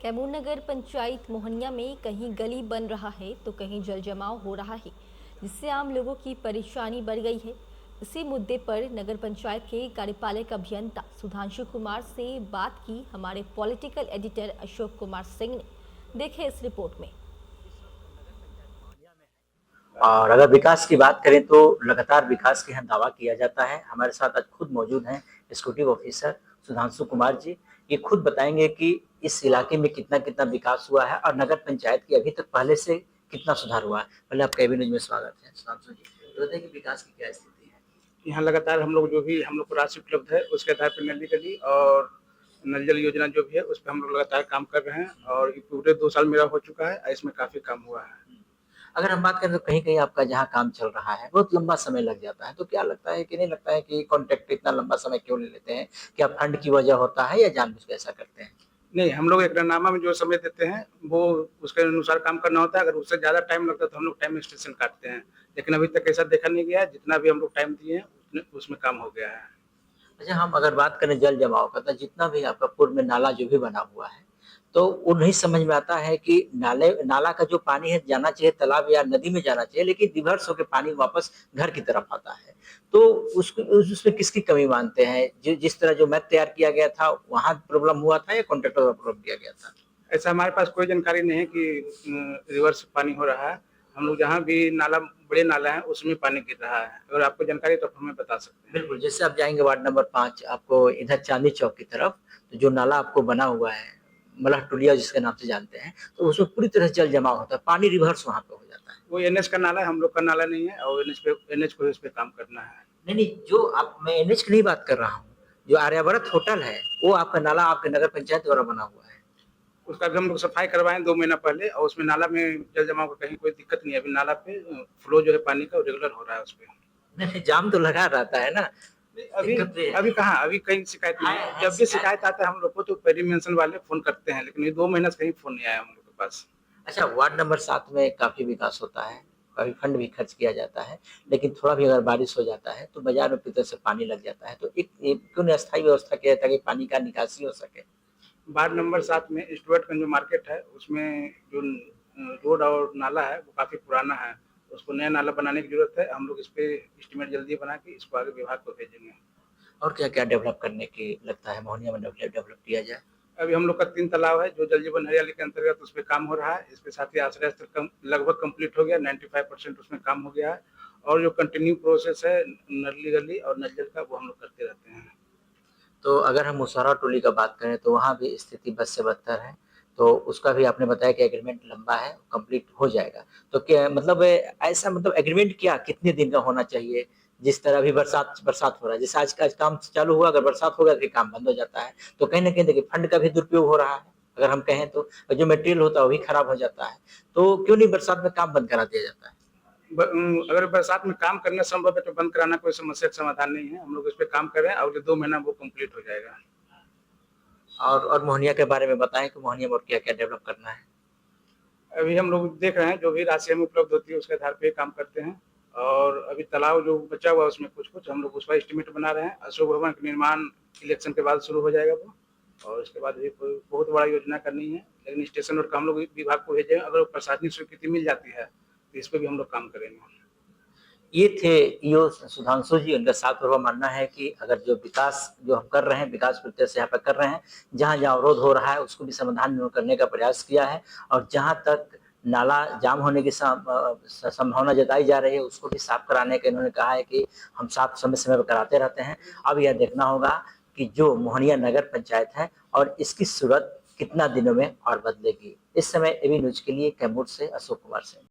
कैमूर नगर पंचायत मोहनिया में कहीं गली बन रहा है तो कहीं जल जमाव हो रहा है, जिससे आम लोगों की परेशानी बढ़ गई है। इसी मुद्दे पर नगर पंचायत के कार्यपालक अभियंता सुधांशु कुमार से बात की हमारे पॉलिटिकल एडिटर अशोक कुमार सिंह ने। देखे इस रिपोर्ट में। और अगर विकास की बात करें तो लगातार विकास के यहाँ दावा किया जाता है। हमारे साथ आज खुद मौजूद हैं एग्जीक्यूटिव ऑफिसर सुधांशु कुमार जी। ये खुद बताएंगे कि इस इलाके में कितना कितना विकास हुआ है और नगर पंचायत की अभी तक पहले से कितना सुधार हुआ है। पहले आपका एबी न्यूज में स्वागत है सुधांशु जी। तो बताइए कि विकास की क्या स्थिति है। यहाँ लगातार हम लोग जो भी हम लोग को राशि उपलब्ध है उसके आधार पर नली गली और नल जल योजना जो भी है उस पर हम लोग लगातार काम कर रहे हैं और पूरे 2 साल मेरा हो चुका है, इसमें काफी काम हुआ है। अगर हम बात करें तो कहीं कहीं आपका जहाँ काम चल रहा है बहुत लंबा समय लग जाता है, तो क्या लगता है कि नहीं लगता है कि कॉन्ट्रैक्ट इतना लंबा समय क्यों ले लेते हैं? क्या फंड की वजह होता है या जानबूझ के ऐसा करते हैं? नहीं, हम लोग एकरारनामा में जो समय देते हैं वो उसके अनुसार काम करना होता है। अगर उससे ज्यादा टाइम लगता है तो हम लोग टाइम एक्सटेंशन काटते हैं, लेकिन अभी तक ऐसा देखा नहीं गया है। जितना भी हम लोग टाइम दिए हैं उसमें काम हो गया है। अच्छा, हम अगर बात करें जल जमाव का, तो जितना भी आपका पूर्व में नाला जो भी बना हुआ है, तो वो नहीं समझ में आता है कि नाला का जो पानी है जाना चाहिए तालाब या नदी में जाना चाहिए, लेकिन रिवर्स होकर पानी वापस घर की तरफ आता है। तो उसमें किसकी कमी मानते हैं? जिस तरह जो मैप तैयार किया गया था वहां प्रॉब्लम हुआ था या कॉन्ट्रैक्टर का प्रॉब्लम किया गया था? ऐसा हमारे पास कोई जानकारी नहीं है कि रिवर्स पानी हो रहा है। हम लोग जहाँ भी नाला बड़े नाला है उसमें पानी गिर रहा है। अगर आपको जानकारी तो हमें बता सकते हैं। बिल्कुल, जैसे आप जाएंगे वार्ड नंबर 5, आपको इधर चांदनी चौक की तरफ तो जो नाला आपको बना हुआ है मलह टोलिया जिसके नाम से जानते हैं, तो उसमें पूरी तरह से जल जमाव होता है, पानी रिवर्स वहां पे हो जाता है। वो एनएच का नाला है, हम लोग का नाला नहीं है और एनएच को इस पे काम करना है। नहीं नहीं, जो आप मैं एनएच की नहीं बात कर रहा हूँ, जो आर्यावर्त होटल है वो आपका नाला आपके नगर पंचायत द्वारा बना हुआ है। उसका भी हम लोग सफाई करवाए 2 महीना पहले और उसमें नाला में जल जमाव का कहीं कोई दिक्कत नहीं है। अभी नाला पे फ्लो जो है पानी का रेगुलर हो रहा है उसपे। नहीं, जाम तो लगा रहता है ना। अभी अभी कहाँ, अभी कहीं शिकायत नहीं है। जब भी शिकायत आता है हम लोग को तो पेरी मेंशन वाले फोन करते हैं, लेकिन ये 2 महीना से कहीं फोन नहीं आया हम लोग के पास। अच्छा, वार्ड नंबर 7 में काफी विकास होता है, काफी फंड भी खर्च किया जाता है, लेकिन थोड़ा भी अगर बारिश हो जाता है तो बाजार में पूरी तरह से पानी लग जाता है। तो एक क्यों नहीं अस्थायी व्यवस्था किया जाता है कि पानी का निकासी हो सके? वार्ड नंबर 7 में स्टुअर्टगंज जो मार्केट है उसमें जो रोड और नाला है वो काफी पुराना है। उसको नया नाला बनाने की जरूरत है। हम लोग इस पे एस्टीमेट जल्दी बना के इसको आगे विभाग को भेजेंगे। और क्या क्या डेवलप करने की लगता है मोहनिया में डेवलप किया जाए? अभी हम लोग का 3 तालाब है जो जल जीवन हरियाली के अंतर्गत उस पर काम हो रहा है। इसके साथ ही आश्रय स्थल लगभग कंप्लीट हो गया, 95% उसमें काम हो गया है। और जो कंटिन्यू प्रोसेस है नली गली और नल जल का वो हम लोग करते रहते हैं। तो अगर हम मुसहरा टोली का बात करें तो वहाँ भी स्थिति बद से बदतर है। तो उसका भी आपने बताया कि एग्रीमेंट लंबा है, कंप्लीट हो जाएगा। तो क्या मतलब ऐसा मतलब एग्रीमेंट क्या कितने दिन का होना चाहिए? जिस तरह अभी बरसात बरसात हो रहा है, जैसे आज का काम चालू हुआ, अगर बरसात होगा तो काम बंद हो जाता है। तो कहीं ना कहीं देखिए फंड का भी दुरुपयोग हो रहा है। अगर हम कहें तो जो मटेरियल होता है वो भी खराब हो जाता है। तो क्यों नहीं बरसात में काम बंद करा दिया जाता है? अगर बरसात में काम करना संभव है तो बंद कराना कोई समस्या का समाधान नहीं है। हम लोग इस पे काम कर रहे हैं, अगले 2 महीना वो कंप्लीट हो जाएगा। और मोहनिया के बारे में बताएं कि मोहनिया में और क्या क्या डेवलप करना है। अभी हम लोग देख रहे हैं जो भी राशि हमें उपलब्ध होती है उसके आधार पे काम करते हैं। और अभी तालाब जो बचा हुआ है उसमें कुछ कुछ हम लोग उसका एस्टीमेट बना रहे हैं। अशोक भवन का निर्माण इलेक्शन के बाद शुरू हो जाएगा वो, और उसके बाद भी कोई बहुत बड़ा योजना करनी है। लेकिन स्टेशन रोड का हम लोग विभाग को भेजे, अगर प्रशासनिक स्वीकृति मिल जाती है तो इस पर भी हम लोग काम करेंगे। ये थे यो सुधांशु जी। उनका साफ तौर पर मानना है कि अगर जो विकास जो हम कर रहे हैं, विकास प्रत्यय से यहाँ पर कर रहे हैं, जहाँ जहाँ अवरोध हो रहा है उसको भी समाधान करने का प्रयास किया है। और जहाँ तक नाला जाम होने की संभावना जताई जा रही है उसको भी साफ कराने का इन्होंने कहा है कि हम साफ समय समय पर कराते रहते हैं। अब यह देखना होगा कि जो मोहनिया नगर पंचायत है और इसकी सूरत कितना दिनों में और बदलेगी। इस समय एबी न्यूज के लिए कैमूर से अशोक कुमार सिंह।